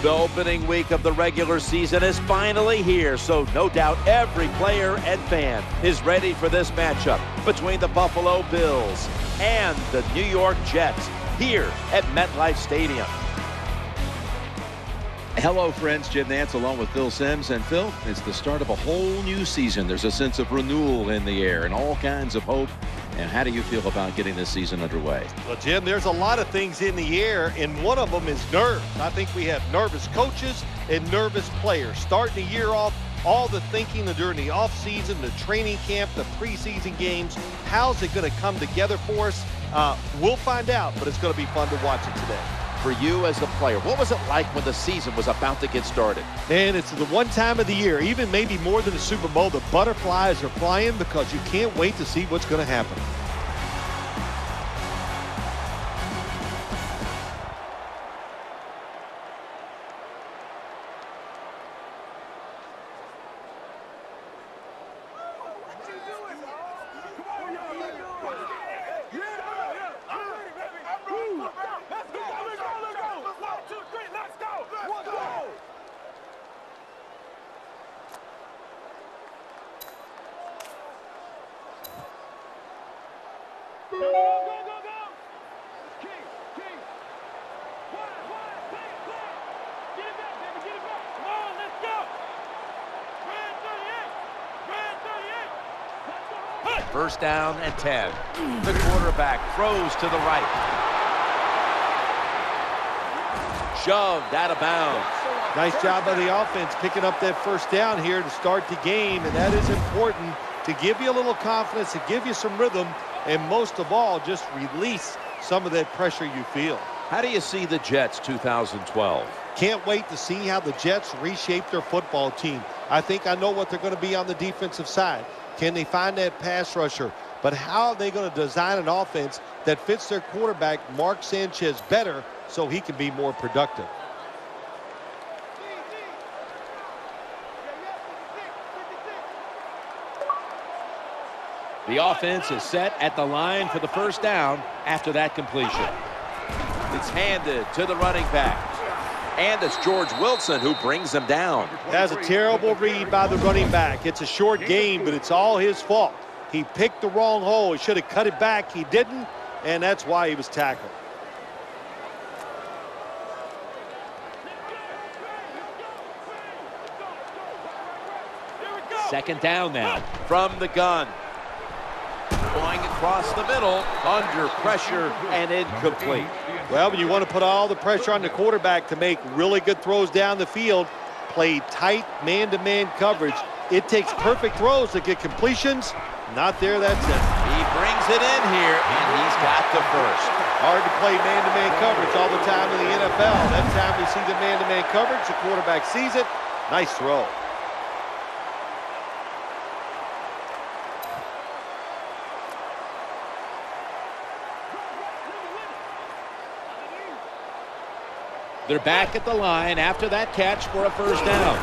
The opening week of the regular season is finally here, so no doubt every player and fan is ready for this matchup between the Buffalo Bills and the New York Jets here at MetLife Stadium. Hello, friends. Jim Nantz along with Phil Simms. And Phil, it's the start of a whole new season. There's a sense of renewal in the air and all kinds of hope. And how do you feel about getting this season underway? Well, Jim, there's a lot of things in the air, and one of them is nerves. I think we have nervous coaches and nervous players. Starting the year off, all the thinking during the offseason, the training camp, the preseason games, how's it going to come together for us? We'll find out, but it's going to be fun to watch it today. For you as a player, what was it like when the season was about to get started? Man, it's the one time of the year, even maybe more than the Super Bowl, the butterflies are flying because you can't wait to see what's going to happen. First down and 10. The quarterback throws to the right. Shoved out of bounds. Nice job by the offense picking up that first down here to start the game, and that is important to give you a little confidence, to give you some rhythm, and most of all, just release some of that pressure you feel. How do you see the Jets 2012? Can't wait to see how the Jets reshape their football team. I think I know what they're going to be on the defensive side. Can they find that pass rusher? But how are they going to design an offense that fits their quarterback, Mark Sanchez, better so he can be more productive? The offense is set at the line for the first down after that completion. It's handed to the running back. And it's George Wilson who brings him down. That's a terrible read by the running back. It's a short game, but it's all his fault. He picked the wrong hole. He should have cut it back. He didn't, and that's why he was tackled. Second down now. From the gun. Going across the middle, under pressure, and incomplete. Well, when you want to put all the pressure on the quarterback to make really good throws down the field, play tight man-to-man coverage, it takes perfect throws to get completions. Not there, that's it. He brings it in here, and he's got the first. Hard to play man-to-man coverage all the time in the NFL. That time we see the man-to-man coverage, the quarterback sees it. Nice throw. They're back at the line after that catch for a first down.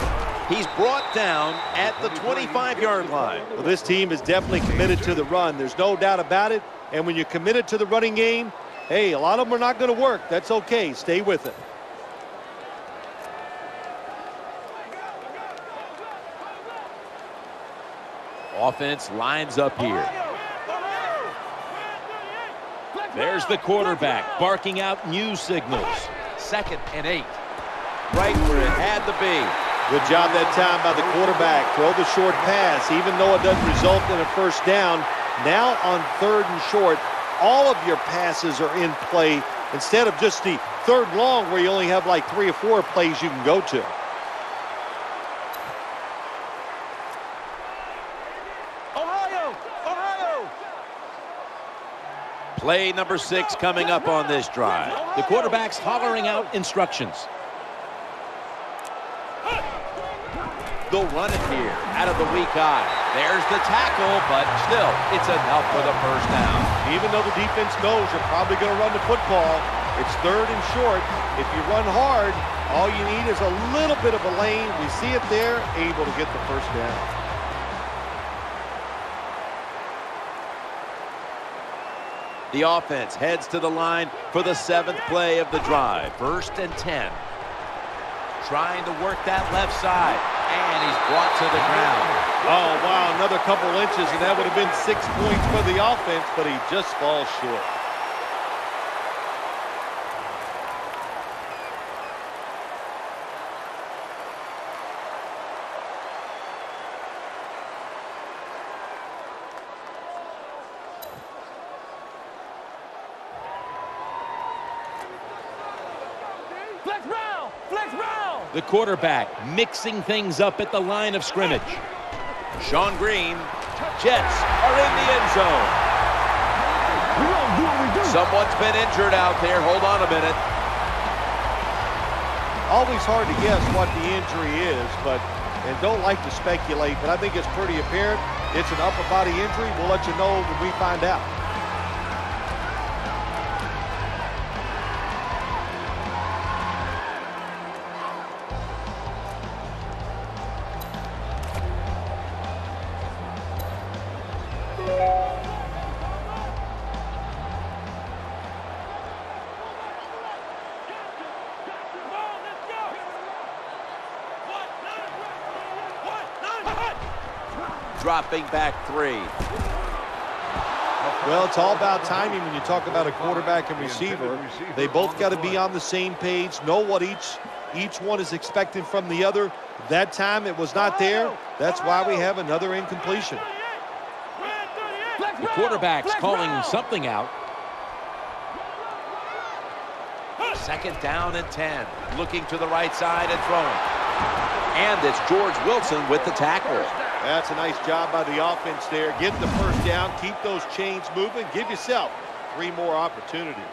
He's brought down at the 25-yard line. Well, this team is definitely committed to the run. There's no doubt about it. And when you're committed to the running game, hey, a lot of them are not going to work. That's okay. Stay with it. Offense lines up here. There's the quarterback barking out new signals. 2nd and 8. Right where it had to be. Good job that time by the quarterback. Throw the short pass, even though it doesn't result in a first down. Now on 3rd and short, all of your passes are in play instead of just the 3rd long where you only have like 3 or 4 plays you can go to. Play number 6 coming up on this drive. The quarterback's hollering out instructions. They'll run it here out of the weak eye. There's the tackle, but still, it's enough for the first down. Even though the defense knows you're probably going to run the football, it's 3rd and short. If you run hard, all you need is a little bit of a lane. We see it there, able to get the first down. The offense heads to the line for the 7th play of the drive. 1st and 10. trying to work that left side, and he's brought to the ground. Oh, wow, another couple inches, and that would have been 6 points for the offense, but he just falls short. The quarterback mixing things up at the line of scrimmage. Sean Green. Jets are in the end zone. Someone's been injured out there. Hold on a minute. Always hard to guess what the injury is, and don't like to speculate, but I think it's pretty apparent. It's an upper body injury. We'll let you know when we find out. Dropping back 3. Well, it's all about timing when you talk about a quarterback and receiver. They both got to be on the same page, know what each one is expecting from the other. That time it was not there. That's why we have another incompletion. The quarterback's calling something out. 2nd down and 10. Looking to the right side and throwing. And it's George Wilson with the tackle. That's a nice job by the offense there. Get the first down, keep those chains moving, give yourself 3 more opportunities.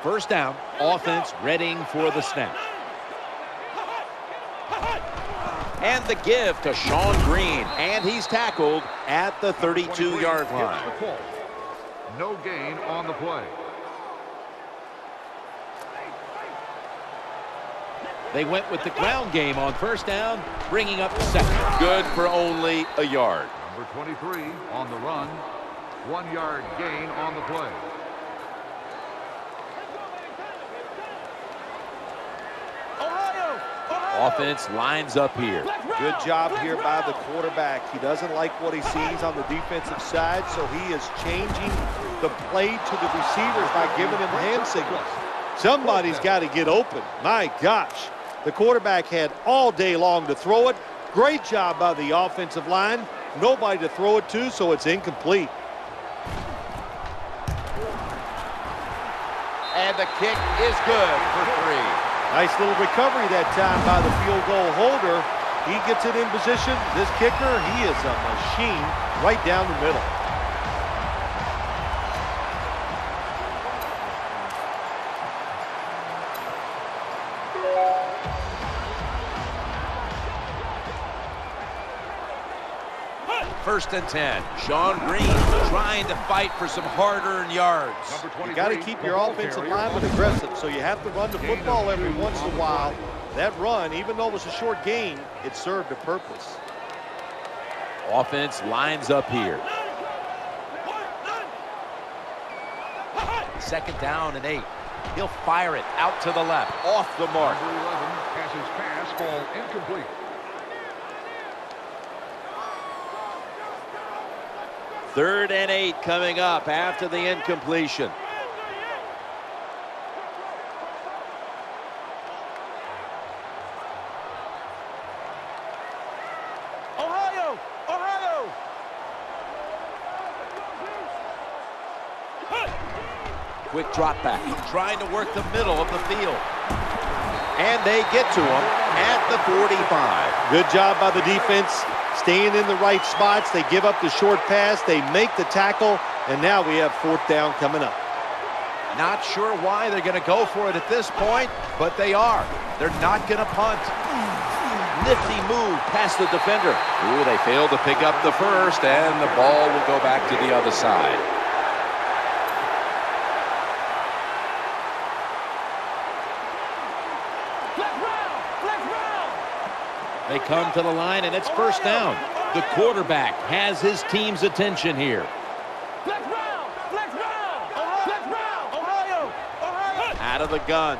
First down, offense readying for the snap. And the give to Sean Green, and he's tackled at the 32-yard line. No gain on the play. They went with the ground game on first down, bringing up the 2nd. Good for only a yard. Number 23 on the run. 1-yard gain on the play. Offense lines up here. Good job here by the quarterback. He doesn't like what he sees on the defensive side, so he is changing the play to the receivers by giving them hand signals. Somebody's got to get open. My gosh. The quarterback had all day long to throw it. Great job by the offensive line. Nobody to throw it to, so it's incomplete. And the kick is good for 3. Nice little recovery that time by the field goal holder. He gets it in position. This kicker, he is a machine right down the middle. First and 10. Sean Green trying to fight for some hard-earned yards. You got to keep your offensive lineman aggressive, so you have to run the football every once in a while. That run, even though it was a short gain, it served a purpose. Offense lines up here. 2nd down and 8. He'll fire it out to the left, off the mark. Number 11 has his pass ball incomplete. 3rd and 8 coming up after the incompletion. Ohio! Quick drop back, trying to work the middle of the field. And they get to him at the 45. Good job by the defense. Staying in the right spots. They give up the short pass. They make the tackle. And now we have 4th down coming up. Not sure why they're going to go for it at this point, but they are. They're not going to punt. Nifty move past the defender. Ooh, they failed to pick up the first, and the ball will go back to the other side. They come to the line, and it's first down. The quarterback has his team's attention here. Flex round! Flex round! Flex round! Ohio! Ohio! Out of the gun.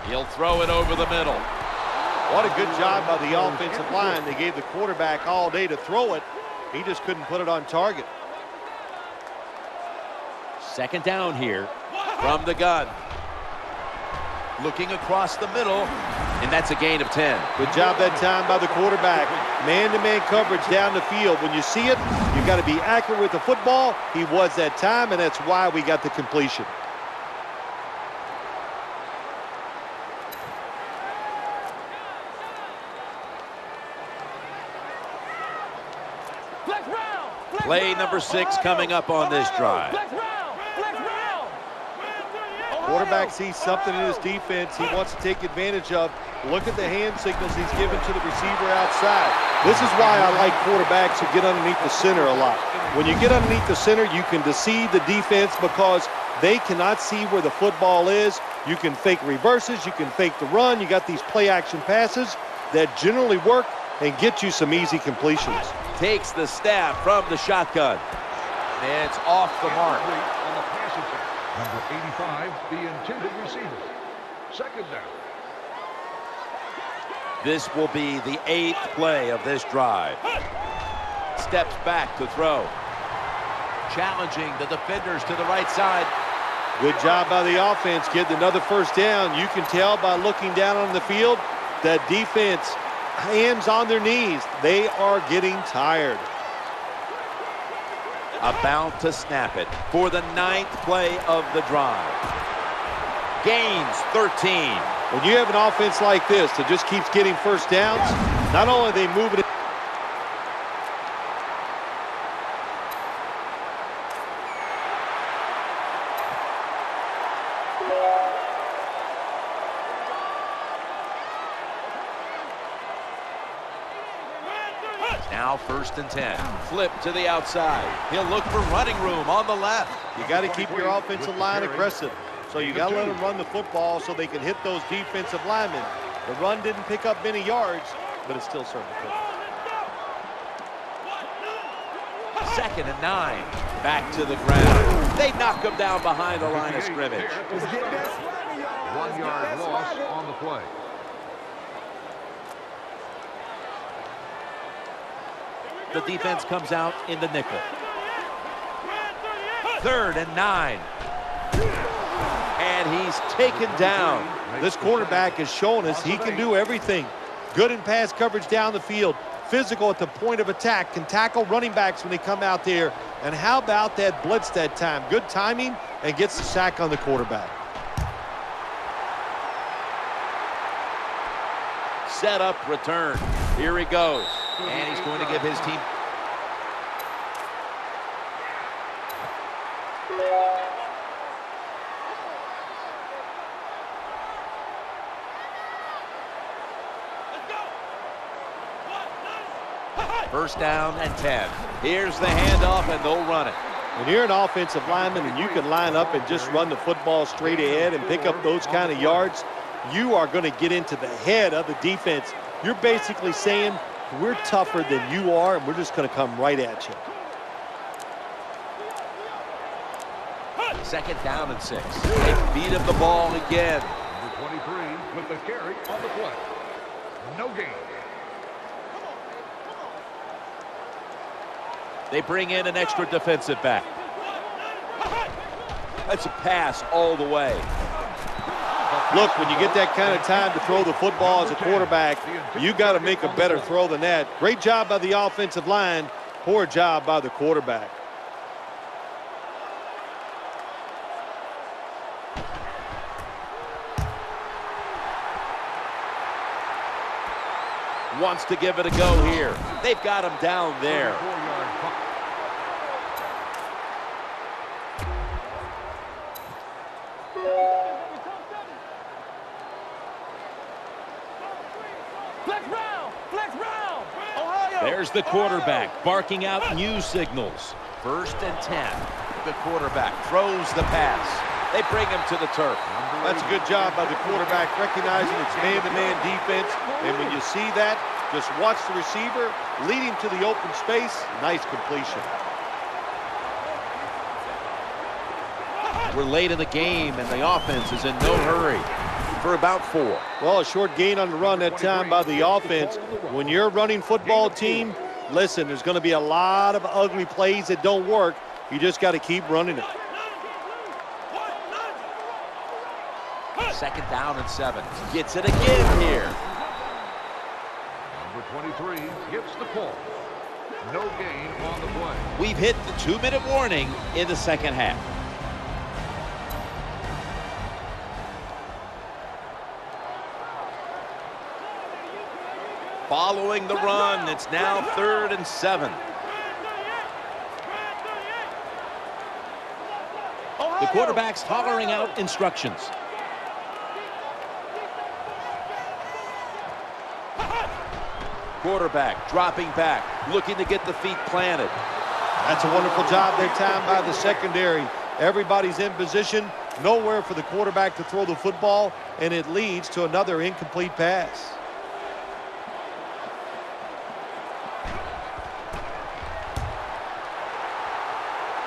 He'll throw it over the middle. What a good job by the offensive line. They gave the quarterback all day to throw it. He just couldn't put it on target. Second down here from the gun. Looking across the middle, and that's a gain of 10. Good job that time by the quarterback. Man-to-man coverage down the field. When you see it, you've got to be accurate with the football. He was that time, and that's why we got the completion. Play number 6 coming up on this drive. Quarterback sees something in his defense he wants to take advantage of. Look at the hand signals he's given to the receiver outside. This is why I like quarterbacks who get underneath the center a lot. When you get underneath the center, you can deceive the defense because they cannot see where the football is. You can fake reverses. You can fake the run. You got these play-action passes that generally work and get you some easy completions. Takes the snap from the shotgun. And it's off the mark. On the pass attempt. Number 85, the intended receiver. Second down. This will be the 8th play of this drive. Steps back to throw. Challenging the defenders to the right side. Good job by the offense getting another first down. You can tell by looking down on the field that defense, hands on their knees. They are getting tired. About to snap it for the 9th play of the drive. Gains 13. When you have an offense like this that just keeps getting first downs, not only are they moving it. Now 1st and 10. Flip to the outside. He'll look for running room on the left. You got to keep your offensive line aggressive. So you got to let them run the football so they can hit those defensive linemen. The run didn't pick up many yards, but it still served the purpose. 2nd and 9. Back to the ground. They knock him down behind the line of scrimmage. 1-yard loss on the play. The defense comes out in the nickel. 3rd and 9. And he's taken down. This quarterback has shown us he can do everything. Good in pass coverage down the field. Physical at the point of attack. Can tackle running backs when they come out there. And how about that blitz that time? Good timing and gets the sack on the quarterback. Set up, return. Here he goes. And he's going to give his team. First down and 10. Here's the handoff, and they'll run it. When you're an offensive lineman and you can line up and just run the football straight ahead and pick up those kind of yards, you are going to get into the head of the defense. You're basically saying, we're tougher than you are, and we're just going to come right at you. 2nd down and 6. They beat him the ball again. Number 23 with the carry on the play. No gain. They bring in an extra defensive back. That's a pass all the way. Look, when you get that kind of time to throw the football as a quarterback, you got to make a better throw than that. Great job by the offensive line. Poor job by the quarterback. Wants to give it a go here. They've got him down there. There's the quarterback barking out new signals. 1st and 10. The quarterback throws the pass. They bring him to the turf. That's a good job by the quarterback recognizing it's man-to-man defense. And when you see that, Just watch the receiver, lead him to the open space. Nice completion. We're late in the game, and the offense is in no hurry for about 4. Well, a short gain on the run that time by the offense. When you're a running football team, listen, there's going to be a lot of ugly plays that don't work. You just got to keep running it. 2nd down and 7. Gets it again here. Number 23 gets the call. No gain on the play. We've hit the 2-minute warning in the second half. Following the run, it's now 3rd and 7. The quarterback's hollering out instructions. Quarterback dropping back, looking to get the feet planted. That's a wonderful job that time by the secondary. Everybody's in position, nowhere for the quarterback to throw the football, and it leads to another incomplete pass.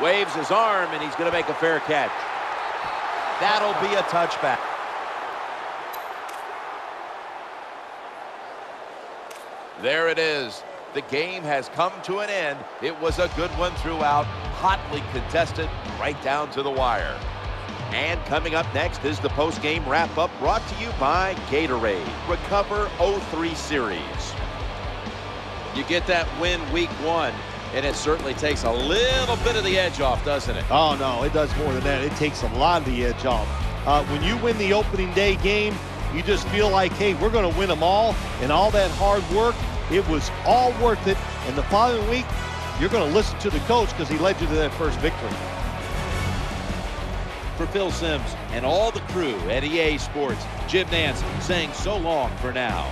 Waves his arm, and he's going to make a fair catch. That'll be a touchback. There it is. The game has come to an end. It was a good one throughout, hotly contested right down to the wire. And coming up next is the post-game wrap-up brought to you by Gatorade. Recover 03 Series. You get that win week 1. And it certainly takes a little bit of the edge off, doesn't it? Oh, no, it does more than that. It takes a lot of the edge off. When you win the opening day game, you just feel like, hey, we're going to win them all. And all that hard work, it was all worth it. And the following week, you're going to listen to the coach because he led you to that first victory. For Phil Simms and all the crew at EA Sports, Jim Nance saying so long for now.